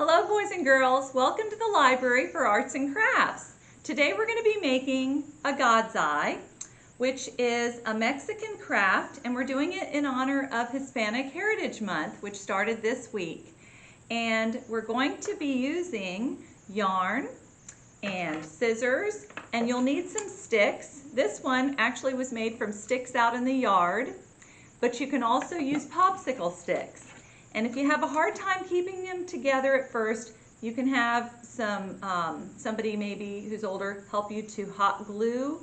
Hello boys and girls, welcome to the Library for Arts and Crafts. Today we're going to be making a God's Eye, which is a Mexican craft, and we're doing it in honor of Hispanic Heritage Month, which started this week. And we're going to be using yarn and scissors, and you'll need some sticks. This one actually was made from sticks out in the yard, but you can also use popsicle sticks. And if you have a hard time keeping them together at first, you can have somebody maybe who's older help you to hot glue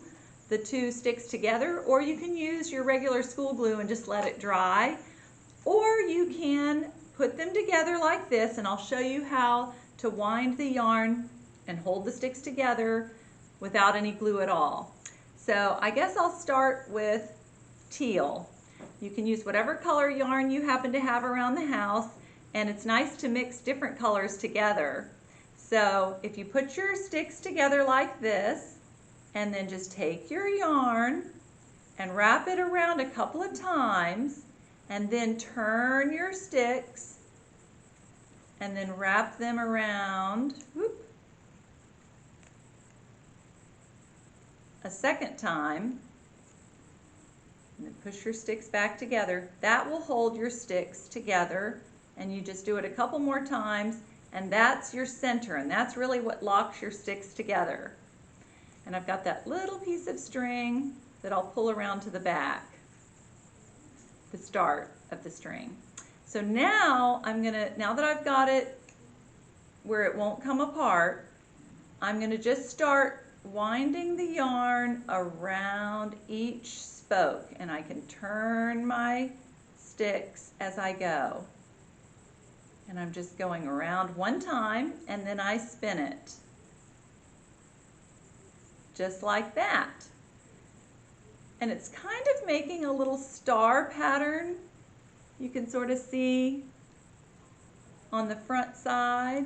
the two sticks together, or you can use your regular school glue and just let it dry. Or you can put them together like this, and I'll show you how to wind the yarn and hold the sticks together without any glue at all. So I guess I'll start with teal. You can use whatever color yarn you happen to have around the house, and it's nice to mix different colors together. So if you put your sticks together like this, and then just take your yarn and wrap it around a couple of times, and then turn your sticks and then wrap them around a second time. And then push your sticks back together. That will hold your sticks together, and you just do it a couple more times, and that's your center, and that's really what locks your sticks together. And I've got that little piece of string that I'll pull around to the back, the start of the string. So now now that I've got it where it won't come apart, I'm gonna just start winding the yarn around each spoke, and I can turn my sticks as I go. And I'm just going around one time, and then I spin it. Just like that. And it's kind of making a little star pattern. You can sort of see on the front side.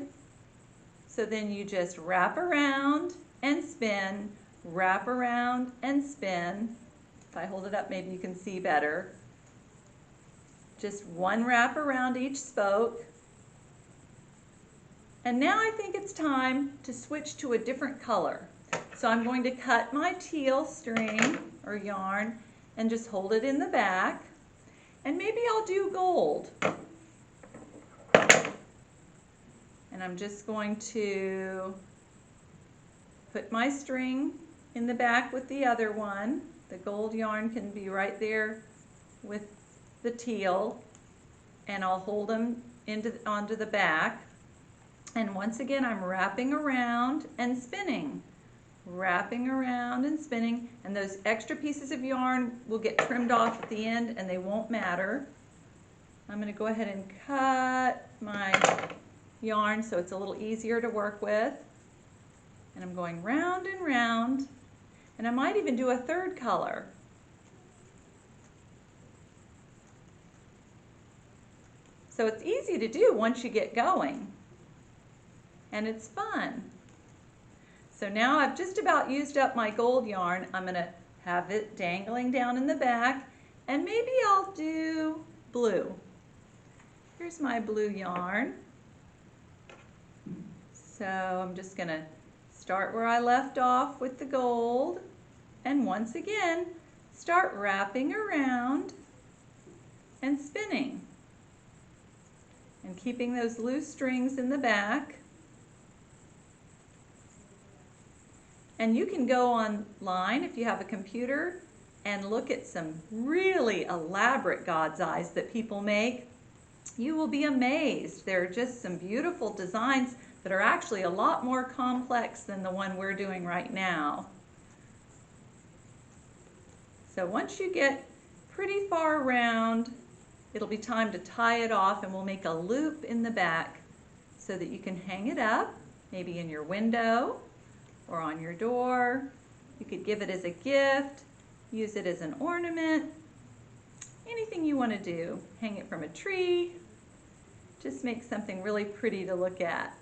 So then you just wrap around and spin, wrap around and spin. If I hold it up, maybe you can see better. Just one wrap around each spoke. And now I think it's time to switch to a different color. So I'm going to cut my teal string or yarn and just hold it in the back. And maybe I'll do gold. And I'm just going to put my string in the back with the other one. The gold yarn can be right there with the teal, and I'll hold them onto the back. And once again, I'm wrapping around and spinning, wrapping around and spinning, and those extra pieces of yarn will get trimmed off at the end, and they won't matter. I'm going to go ahead and cut my yarn so it's a little easier to work with. And I'm going round and round, and I might even do a third color. So it's easy to do once you get going, and it's fun. So now I've just about used up my gold yarn. I'm going to have it dangling down in the back, and maybe I'll do blue. Here's my blue yarn. So I'm just going to start where I left off with the gold, and once again start wrapping around and spinning and keeping those loose strings in the back. And you can go online if you have a computer and look at some really elaborate God's eyes that people make. You will be amazed. They're just some beautiful designs that are actually a lot more complex than the one we're doing right now. So once you get pretty far around, it'll be time to tie it off, and we'll make a loop in the back so that you can hang it up, maybe in your window or on your door. You could give it as a gift, use it as an ornament, anything you want to do. Hang it from a tree, just make something really pretty to look at.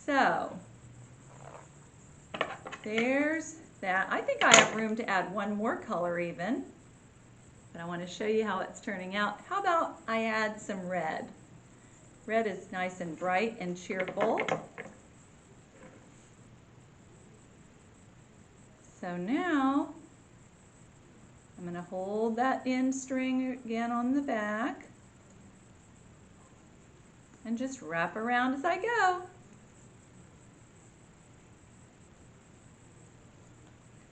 So there's that. I think I have room to add one more color even, but I want to show you how it's turning out. How about I add some red? Red is nice and bright and cheerful. So now I'm going to hold that end string again on the back and just wrap around as I go.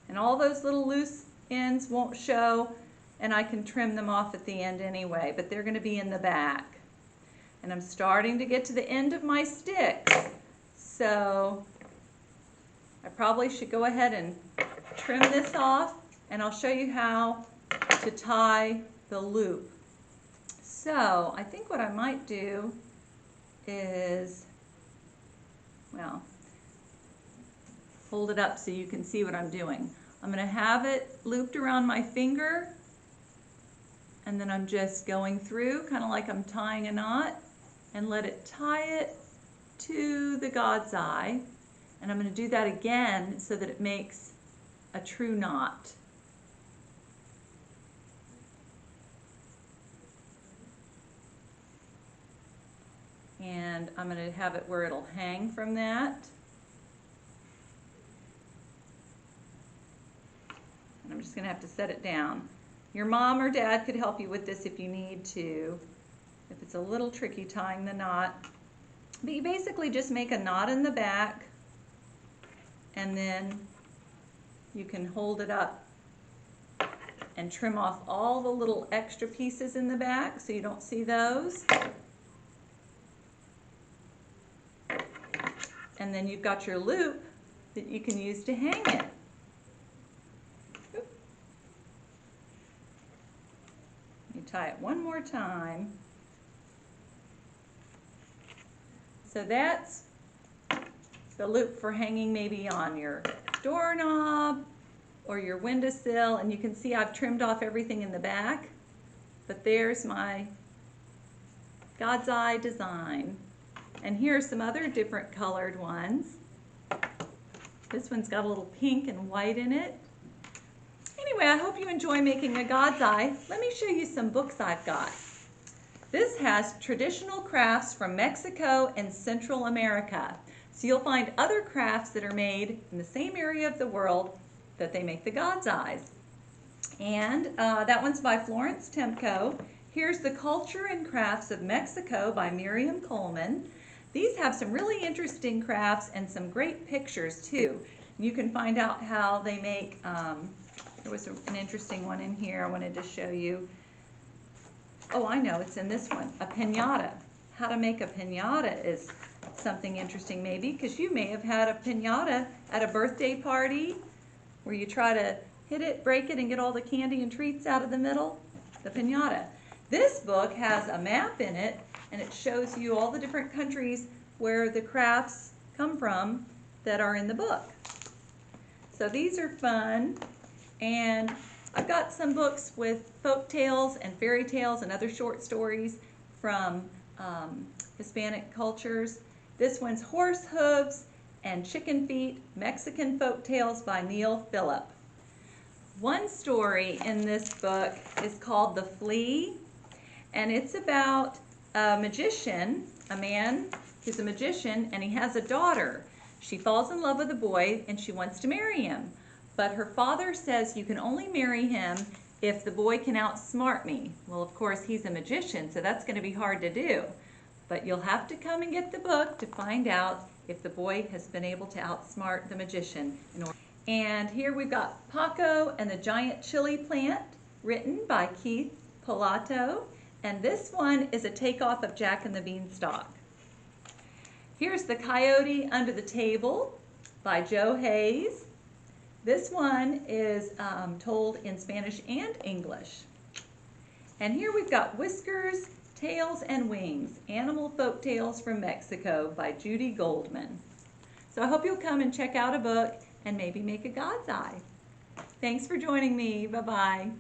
And all those little loose ends won't show, and I can trim them off at the end anyway, but they're going to be in the back. And I'm starting to get to the end of my sticks, so I probably should go ahead and trim this off, and I'll show you how to tie the loop. So I think what I might do is, well, hold it up so you can see what I'm doing. I'm going to have it looped around my finger, and then I'm just going through kind of like I'm tying a knot, and let it tie it to the God's eye. And I'm going to do that again so that it makes a true knot. And I'm going to have it where it'll hang from that. And I'm just going to have to set it down. Your mom or dad could help you with this if you need to, if it's a little tricky tying the knot. But you basically just make a knot in the back, and then you can hold it up and trim off all the little extra pieces in the back so you don't see those. And then you've got your loop that you can use to hang it. You tie it one more time. So that's the loop for hanging maybe on your doorknob or your windowsill, and you can see I've trimmed off everything in the back, but there's my God's eye design. And here are some other different colored ones. This one's got a little pink and white in it. Anyway, I hope you enjoy making a God's eye. Let me show you some books I've got. This has traditional crafts from Mexico and Central America. So you'll find other crafts that are made in the same area of the world that they make the God's eyes. And that one's by Florence Temco. Here's The Culture and Crafts of Mexico by Miriam Coleman. These have some really interesting crafts and some great pictures too. You can find out how they make, there was an interesting one in here I wanted to show you. Oh, I know, it's in this one, a piñata. How to make a piñata is something interesting maybe, because you may have had a piñata at a birthday party where you try to hit it, break it, and get all the candy and treats out of the middle. The piñata. This book has a map in it, and it shows you all the different countries where the crafts come from that are in the book. So these are fun, and I've got some books with folk tales and fairy tales and other short stories from Hispanic cultures. This one's Horse Hooves and Chicken Feet, Mexican Folk Tales by Neil Phillip. One story in this book is called The Flea, and it's about a magician, a man who's a magician, and he has a daughter. She falls in love with a boy and she wants to marry him. But her father says you can only marry him if the boy can outsmart me. Well, of course, he's a magician, so that's going to be hard to do. But you'll have to come and get the book to find out if the boy has been able to outsmart the magician. And here we've got Paco and the Giant Chili Plant, written by Keith Pilato. And this one is a takeoff of Jack and the Beanstalk. Here's The Coyote Under the Table by Joe Hayes. This one is told in Spanish and English. And here we've got Whiskers, Tails, and Wings, Animal Folk Tales from Mexico by Judy Goldman. So I hope you'll come and check out a book and maybe make a God's eye. Thanks for joining me. Bye-bye.